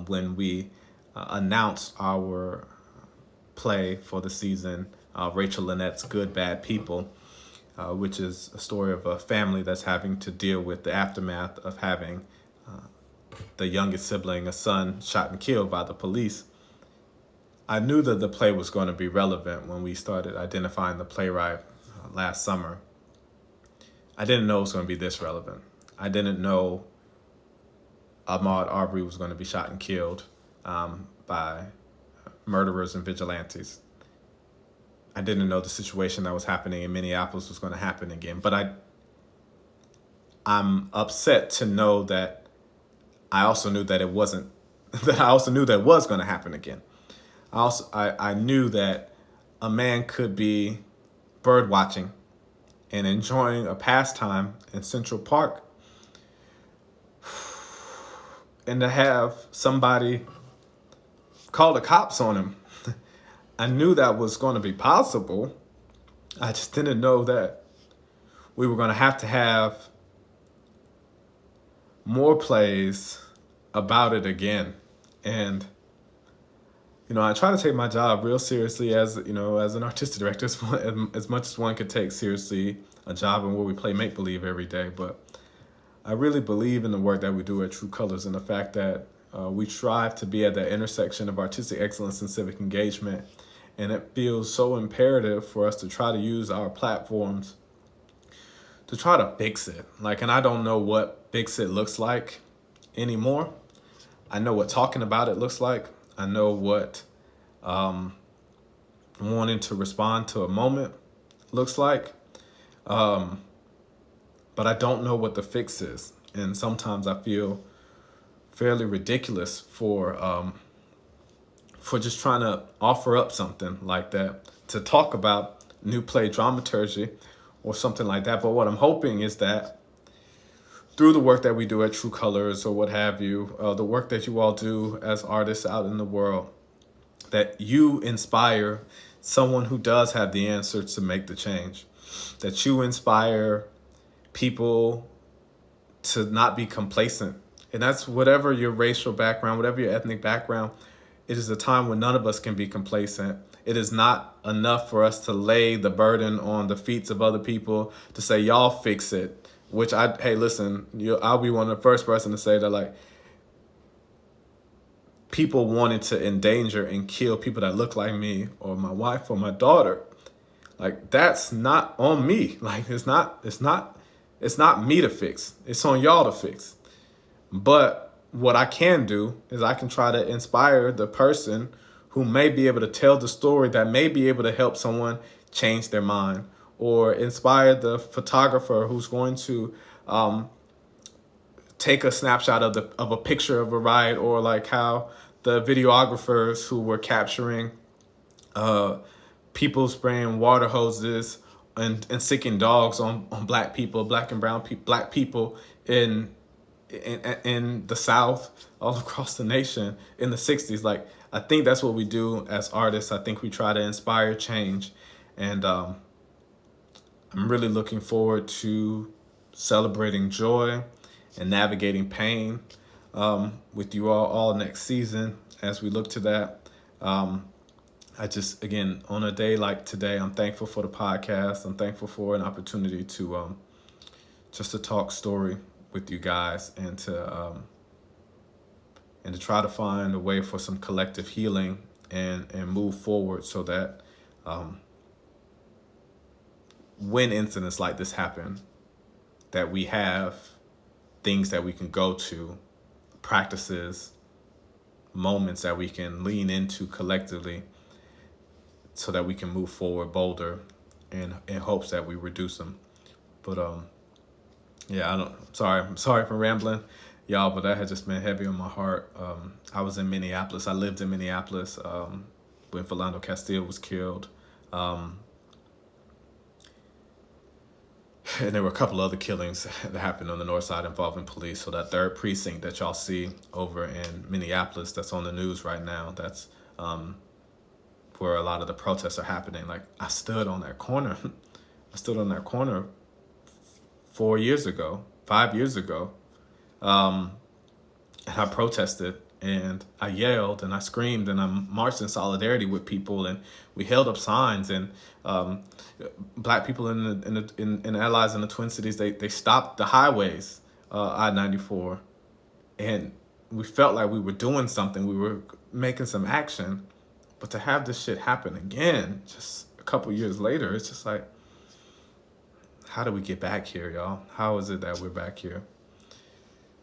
when we announced our play for the season, Rachel Lynette's Good Bad People, which is a story of a family that's having to deal with the aftermath of having the youngest sibling, a son, shot and killed by the police. I knew that the play was going to be relevant when we started identifying the playwright last summer. I didn't know it was going to be this relevant. I didn't know Ahmaud Arbery was going to be shot and killed by murderers and vigilantes. I didn't know the situation that was happening in Minneapolis was going to happen again. But I'm upset to know that I also knew that it wasn't. That I also knew that it was going to happen again. I knew that a man could be bird watching and enjoying a pastime in Central Park, and to have somebody call the cops on him. I knew that was going to be possible. I just didn't know that we were going to have more plays about it again. And I try to take my job real seriously as an artistic director, as much as one could take seriously a job in where we play make believe every day. But I really believe in the work that we do at True Colors and the fact that we strive to be at that intersection of artistic excellence and civic engagement. And it feels so imperative for us to try to use our platforms to try to fix it. And I don't know what fix it looks like anymore. I know what talking about it looks like. I know what wanting to respond to a moment looks like. But I don't know what the fix is. And sometimes I feel fairly ridiculous for just trying to offer up something like that, to talk about new play dramaturgy or something like that. But what I'm hoping is that through the work that we do at True Colors or what have you, the work that you all do as artists out in the world, that you inspire someone who does have the answers to make the change, that you inspire people to not be complacent. And that's whatever your racial background, whatever your ethnic background, it is a time when none of us can be complacent. It is not enough for us to lay the burden on the feet of other people to say, y'all fix it. Hey, listen, I'll be one of the first person to say that, people wanted to endanger and kill people that look like me or my wife or my daughter. That's not on me. It's not me to fix. It's on y'all to fix. But what I can do is I can try to inspire the person who may be able to tell the story that may be able to help someone change their mind, or inspire the photographer who's going to take a snapshot of a picture of a riot, or how the videographers who were capturing people spraying water hoses and sicking dogs on black people, black and brown people, black people in the South, all across the nation in the 60s. I think that's what we do as artists. I think we try to inspire change. And I'm really looking forward to celebrating joy and navigating pain with you all next season as we look to that. I just, again, on a day like today, I'm thankful for the podcast. I'm thankful for an opportunity to just to talk story with you guys, and to try to find a way for some collective healing and move forward, so that when incidents like this happen, that we have things that we can go to, practices, moments that we can lean into collectively, so that we can move forward bolder in hopes that we reduce them. But I'm sorry for rambling, y'all, but that had just been heavy on my heart. I was in Minneapolis. I lived in Minneapolis when Philando Castile was killed. And there were a couple other killings that happened on the north side involving police. So that third precinct that y'all see over in Minneapolis that's on the news right now, that's where a lot of the protests are happening. I stood on that corner. I stood on that corner 5 years ago. And I protested and I yelled and I screamed and I marched in solidarity with people, and we held up signs, and black people in allies in the Twin Cities, they stopped the highways, I-94, and we felt like we were doing something, we were making some action. But to have this shit happen again just a couple years later, it's just like, how do we get back here, y'all? How is it that we're back here?